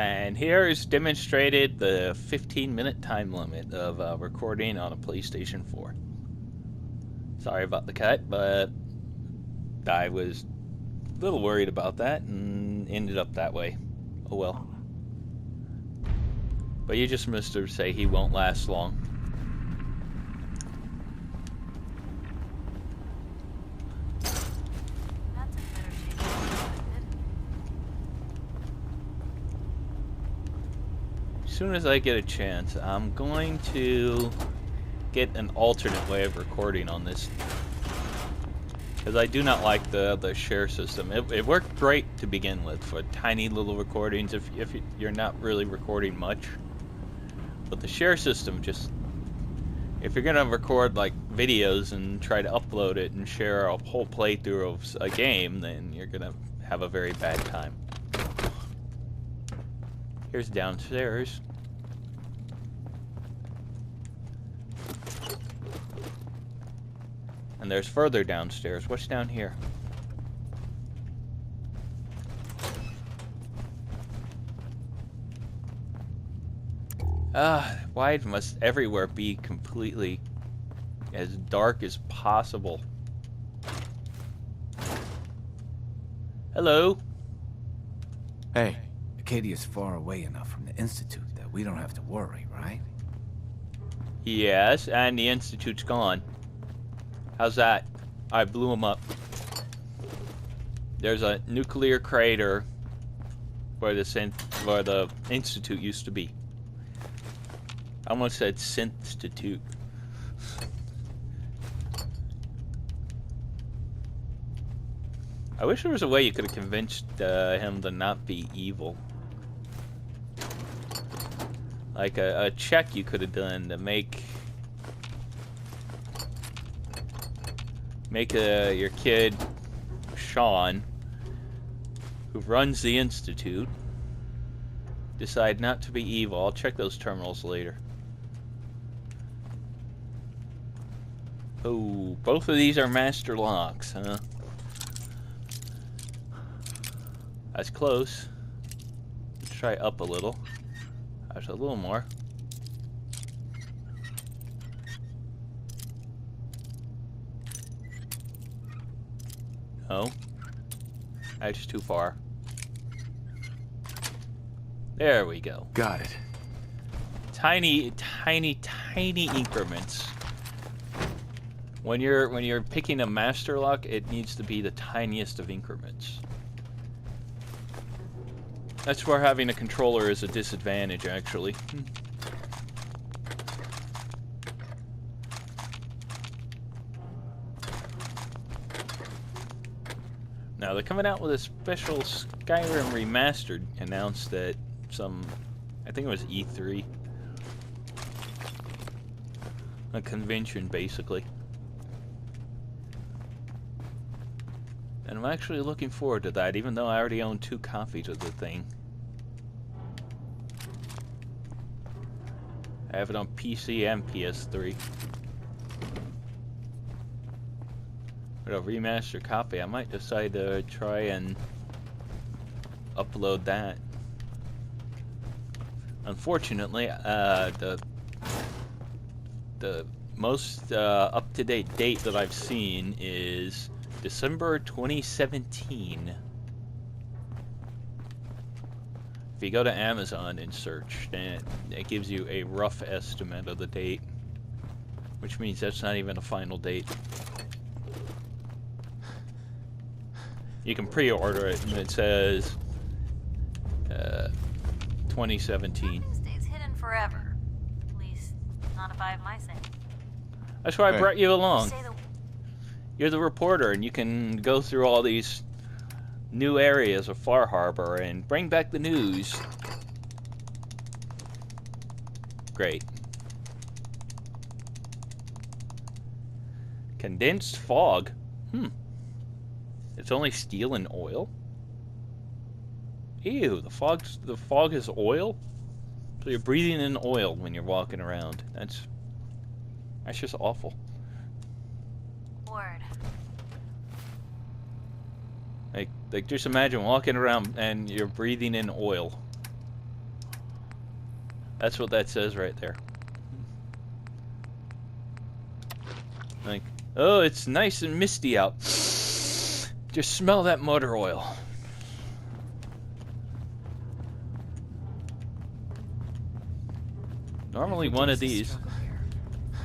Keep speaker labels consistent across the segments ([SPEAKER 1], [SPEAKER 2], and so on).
[SPEAKER 1] And here is demonstrated the 15-minute time limit of recording on a PlayStation 4. Sorry about the cut, but I was a little worried about that and ended up that way. Oh well. But you just missed her say he won't last long. As soon as I get a chance, I'm going to get an alternate way of recording on this, because I do not like the share system. It worked great to begin with for tiny little recordings if you're not really recording much. But the share system just, if you're gonna record like videos and try to upload it and share a whole playthrough of a game, then you're gonna have a very bad time. Here's downstairs. And there's further downstairs. What's down here? Why must everywhere be completely as dark as possible? Hello?
[SPEAKER 2] Hey, Acadia's far away enough from the Institute that we don't have to worry, right?
[SPEAKER 1] Yes, and the Institute's gone. How's that? I blew him up. There's a nuclear crater where the Institute used to be. I almost said Synthstitute. I wish there was a way you could have convinced him to not be evil. Like a check you could have done to make your kid, Sean, who runs the Institute, decide not to be evil. I'll check those terminals later. Oh, both of these are master locks, huh? That's close. Let's try up a little. There's a little more. No. That's too far. There we go.
[SPEAKER 2] Got it.
[SPEAKER 1] Tiny, tiny, tiny increments. When you're picking a master lock, it needs to be the tiniest of increments. That's where having a controller is a disadvantage, actually. Now, they're coming out with a special Skyrim Remastered, announced at some, I think it was E3. A convention, basically. And I'm actually looking forward to that, even though I already own 2 copies of the thing. I have it on PC and PS3. With a remastered copy, I might decide to try and upload that. Unfortunately, the most up-to-date date that I've seen is December 2017. If you go to Amazon and search, then it gives you a rough estimate of the date, which means that's not even a final date. You can pre-order it, and it says 2017.
[SPEAKER 3] Stays hidden forever. At least, not if I have my say.
[SPEAKER 1] That's why I brought you along.
[SPEAKER 3] Say the
[SPEAKER 1] You're the reporter, and you can go through all these new areas of Far Harbor and bring back the news. Great. Condensed fog. It's only steel and oil? Ew, the fog is oil? So you're breathing in oil when you're walking around. That's just awful.
[SPEAKER 3] word.
[SPEAKER 1] Like just imagine walking around and you're breathing in oil. That's what that says right there. Like, oh, it's nice and misty out. Just smell that motor oil. Normally one of
[SPEAKER 4] Every day's a
[SPEAKER 1] these.
[SPEAKER 4] struggle here,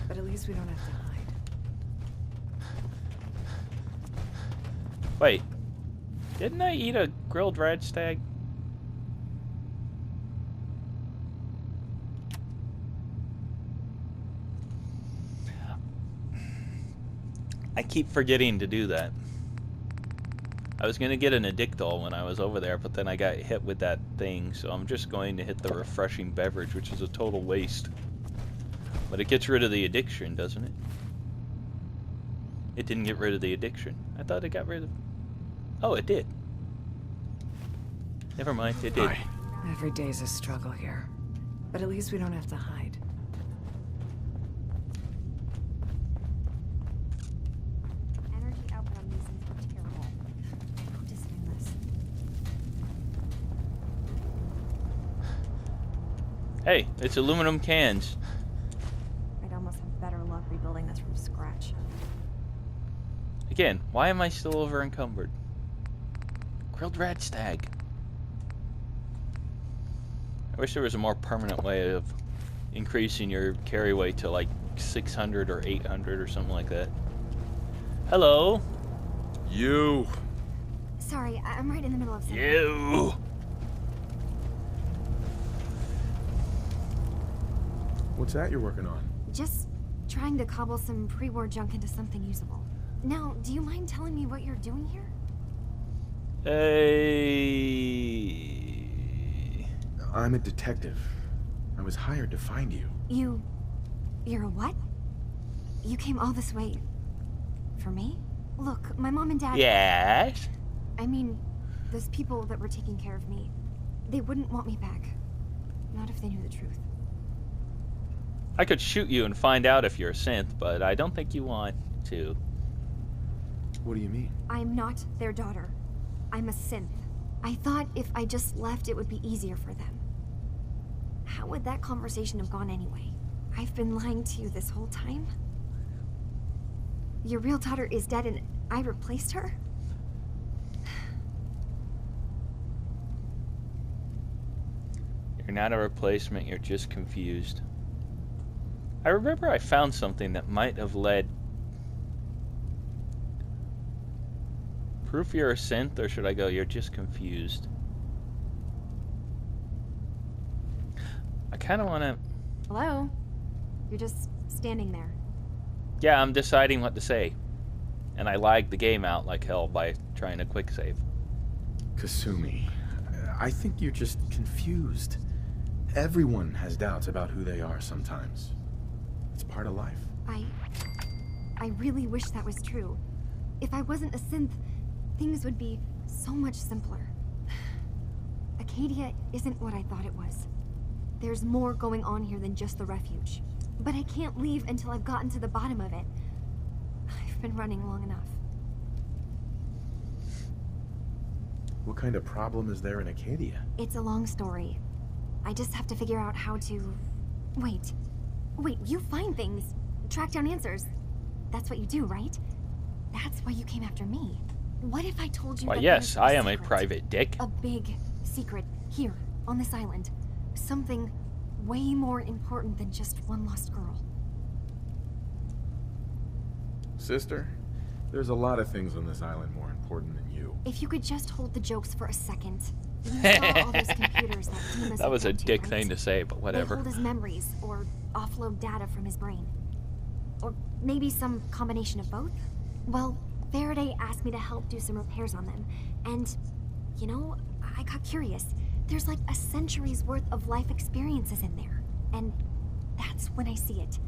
[SPEAKER 4] but at least we don't have to hide.
[SPEAKER 1] Wait, didn't I eat a grilled red stag? I keep forgetting to do that. I was gonna get an addictol when I was over there, but then I got hit with that thing, so I'm just going to hit the refreshing beverage, which is a total waste. But it gets rid of the addiction, doesn't it? It didn't get rid of the addiction. I thought it got rid of... Oh, it did. Never mind, it did.
[SPEAKER 4] Every day's a struggle here, but at least we don't have to hide.
[SPEAKER 5] Energy output on these things were terrible. Who designed this?
[SPEAKER 1] Hey, it's aluminum cans.
[SPEAKER 5] I'd almost have better luck rebuilding this from scratch.
[SPEAKER 1] Again, why am I still over encumbered? Grilled rat stag. I wish there was a more permanent way of increasing your carry weight to like 600 or 800 or something like that. Hello.
[SPEAKER 6] You.
[SPEAKER 5] Sorry, I'm right in the middle of something.
[SPEAKER 1] You.
[SPEAKER 6] What's that you're working on?
[SPEAKER 5] Just trying to cobble some pre-war junk into something usable. Now, do you mind telling me what you're doing here?
[SPEAKER 1] Hey.
[SPEAKER 6] I'm a detective. I was hired to find you.
[SPEAKER 5] You're a what? You came all this way for me? Look, my mom and dad...
[SPEAKER 1] Yes.
[SPEAKER 5] I mean, those people that were taking care of me, they wouldn't want me back. Not if they knew the truth.
[SPEAKER 1] I could shoot you and find out if you're a synth, but I don't think you want to.
[SPEAKER 6] What do you mean?
[SPEAKER 5] I'm not their daughter. I'm a synth. I thought if I just left, it would be easier for them. How would that conversation have gone anyway? I've been lying to you this whole time? Your real daughter is dead and I replaced her?
[SPEAKER 1] You're not a replacement, you're just confused. I remember I found something that might have led... Proof you're a synth, or should I go, you're just confused? I kind of want to...
[SPEAKER 5] Hello? You're just standing there.
[SPEAKER 1] Yeah, I'm deciding what to say. And I lagged the game out like hell by trying to quick save.
[SPEAKER 6] Kasumi, I think you're just confused. Everyone has doubts about who they are sometimes. It's part of life.
[SPEAKER 5] I really wish that was true. If I wasn't a synth, things would be so much simpler. Acadia isn't what I thought it was. There's more going on here than just the refuge. But I can't leave until I've gotten to the bottom of it. I've been running long enough.
[SPEAKER 6] What kind of problem is there in Acadia?
[SPEAKER 5] It's a long story. I just have to figure out how to... Wait, you find things, track down answers. That's what you do, right? That's why you came after me. What if I told you
[SPEAKER 1] Why,
[SPEAKER 5] that
[SPEAKER 1] yes,
[SPEAKER 5] there's
[SPEAKER 1] I am a
[SPEAKER 5] secret?
[SPEAKER 1] private dick.
[SPEAKER 5] A big secret here, on this island. Something way more important than just one lost girl.
[SPEAKER 6] Sister, there's a lot of things on this island more important than you.
[SPEAKER 5] If you could just hold the jokes for a second. You saw all those computers that Dima's
[SPEAKER 1] That was a
[SPEAKER 5] hooked up to,
[SPEAKER 1] dick
[SPEAKER 5] right?
[SPEAKER 1] thing to say, but
[SPEAKER 5] They
[SPEAKER 1] whatever.
[SPEAKER 5] hold his memories, or offload data from his brain. Or maybe some combination of both? Well, Faraday asked me to help do some repairs on them. And, you know, I got curious. There's like a century's worth of life experiences in there. And that's when I see it.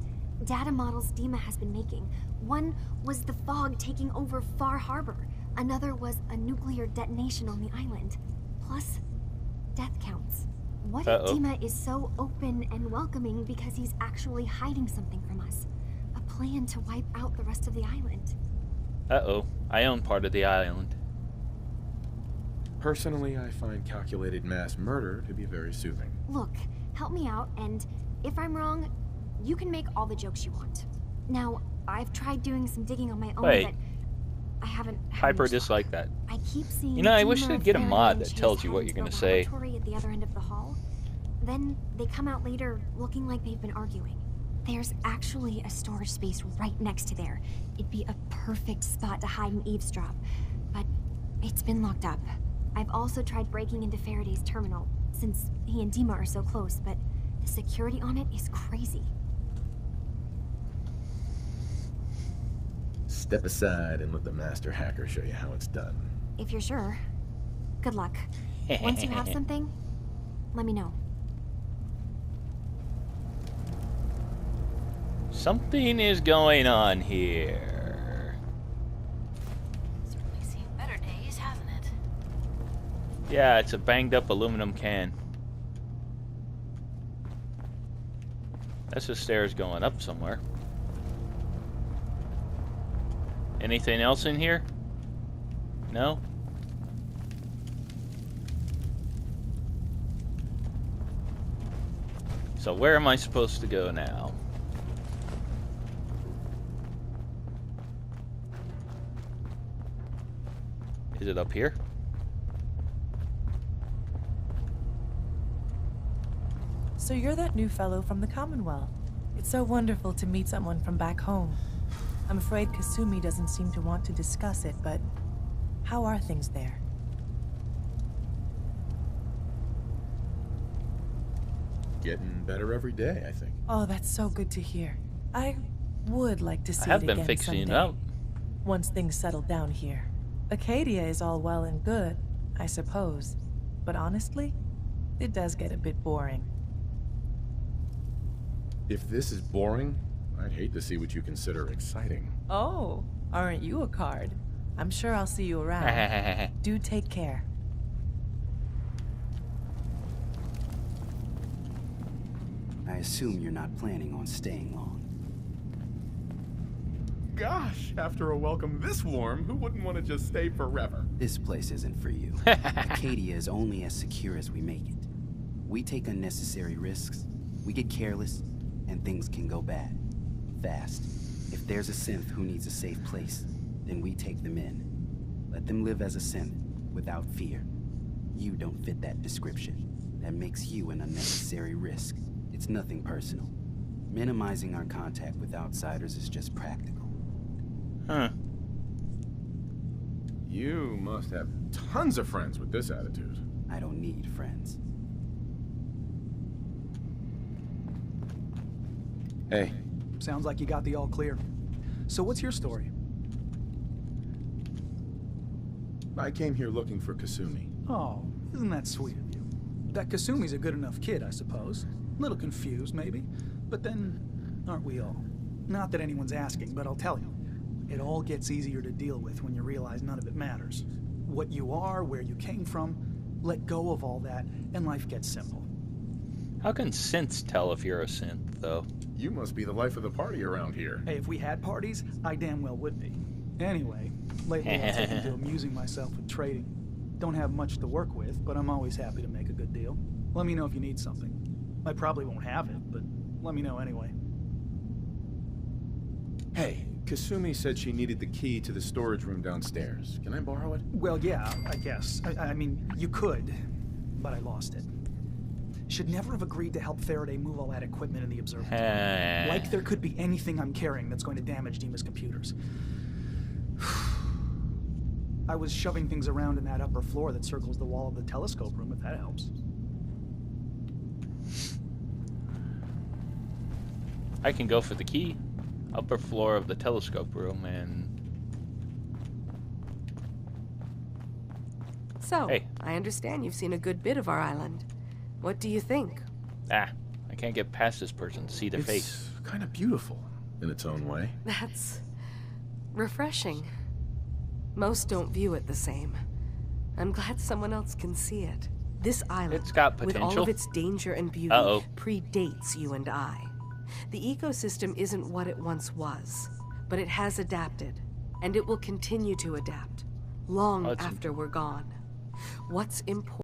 [SPEAKER 5] Data models Dima has been making. One was the fog taking over Far Harbor. Another was a nuclear detonation on the island. Plus, death counts. What if Dima is so open and welcoming because he's actually hiding something from us? A plan to wipe out the rest of the island.
[SPEAKER 1] Uh-oh, I own part of the island.
[SPEAKER 6] Personally, I find calculated mass murder to be very soothing.
[SPEAKER 5] Look, help me out, and if I'm wrong, you can make all the jokes you want. Now, I've tried doing some digging on my own,
[SPEAKER 1] Wait.
[SPEAKER 5] but I haven't had
[SPEAKER 1] Hyper
[SPEAKER 5] much luck.
[SPEAKER 1] dislike that.
[SPEAKER 5] I keep seeing
[SPEAKER 1] You know, I wish
[SPEAKER 5] Dima,
[SPEAKER 1] they'd get a
[SPEAKER 5] Faraday,
[SPEAKER 1] mod
[SPEAKER 5] and
[SPEAKER 1] that
[SPEAKER 5] Chase
[SPEAKER 1] tells you what
[SPEAKER 5] head
[SPEAKER 1] you're
[SPEAKER 5] into
[SPEAKER 1] gonna
[SPEAKER 5] the
[SPEAKER 1] say.
[SPEAKER 5] laboratory at the other end of the hall. Then they come out later looking like they've been arguing. There's actually a storage space right next to there. It'd be a perfect spot to hide and eavesdrop, but it's been locked up. I've also tried breaking into Faraday's terminal, since he and Dima are so close, but the security on it is crazy.
[SPEAKER 6] Step aside and let the master hacker show you how it's done.
[SPEAKER 5] If you're sure. Good luck. Once you have something, let me know.
[SPEAKER 1] Something is going on here.
[SPEAKER 3] Certainly seen better days, hasn't it?
[SPEAKER 1] Yeah, it's a banged up aluminum can. That's the stairs going up somewhere. Anything else in here? No? So where am I supposed to go now? Is it up here?
[SPEAKER 7] So you're that new fellow from the Commonwealth. It's so wonderful to meet someone from back home. I'm afraid Kasumi doesn't seem to want to discuss it, but how are things there?
[SPEAKER 6] Getting better every day, I think.
[SPEAKER 7] Oh, that's so good to hear. I would like to see
[SPEAKER 1] I have
[SPEAKER 7] it
[SPEAKER 1] been
[SPEAKER 7] again
[SPEAKER 1] fixing it
[SPEAKER 7] someday,
[SPEAKER 1] up.
[SPEAKER 7] once things settle down here. Acadia is all well and good, I suppose. But honestly, it does get a bit boring.
[SPEAKER 6] If this is boring, I'd hate to see what you consider exciting.
[SPEAKER 7] Oh, aren't you a card? I'm sure I'll see you around. Do take care.
[SPEAKER 8] I assume you're not planning on staying long.
[SPEAKER 6] Gosh, after a welcome this warm, who wouldn't want to just stay forever?
[SPEAKER 8] This place isn't for you. Acadia is only as secure as we make it. We take unnecessary risks, we get careless, and things can go bad. Fast. If there's a synth who needs a safe place, then we take them in. Let them live as a synth, without fear. You don't fit that description. That makes you an unnecessary risk. It's nothing personal. Minimizing our contact with outsiders is just practical.
[SPEAKER 1] Huh.
[SPEAKER 6] You must have tons of friends with this attitude.
[SPEAKER 8] I don't need friends.
[SPEAKER 6] Hey.
[SPEAKER 9] Sounds like you got the all clear. So what's your story?
[SPEAKER 6] I came here looking for Kasumi.
[SPEAKER 9] Oh, isn't that sweet of you? That Kasumi's a good enough kid, I suppose. A little confused, maybe. But then, aren't we all? Not that anyone's asking, but I'll tell you. It all gets easier to deal with when you realize none of it matters. What you are, where you came from, let go of all that, and life gets simple.
[SPEAKER 1] How can synths tell if you're a synth, though?
[SPEAKER 6] You must be the life of the party around here.
[SPEAKER 9] Hey, if we had parties, I damn well would be. Anyway, lately I've taken to amusing myself with trading. Don't have much to work with, but I'm always happy to make a good deal. Let me know if you need something. I probably won't have it, but let me know anyway.
[SPEAKER 6] Hey, Kasumi said she needed the key to the storage room downstairs. Can I borrow it?
[SPEAKER 9] Well, yeah, I guess. I mean, you could, but I lost it. Should never have agreed to help Faraday move all that equipment in the observatory. Like there could be anything I'm carrying that's going to damage Dima's computers. I was shoving things around in that upper floor that circles the wall of the telescope room, if that helps.
[SPEAKER 1] I can go for the key. Upper floor of the telescope room, and...
[SPEAKER 10] So,
[SPEAKER 1] Hey.
[SPEAKER 10] I understand you've seen a good bit of our island. What do you think?
[SPEAKER 1] I can't get past this person, see their face.
[SPEAKER 6] It's kind of beautiful in its own way.
[SPEAKER 10] That's refreshing. Most don't view it the same. I'm glad someone else can see it. This island,
[SPEAKER 1] It's got
[SPEAKER 10] with all
[SPEAKER 1] potential.
[SPEAKER 10] of its danger and beauty,
[SPEAKER 1] Uh-oh.
[SPEAKER 10] predates you and I. The ecosystem isn't what it once was, but it has adapted, and it will continue to adapt, long
[SPEAKER 1] Oh, it's-
[SPEAKER 10] after we're gone. What's important?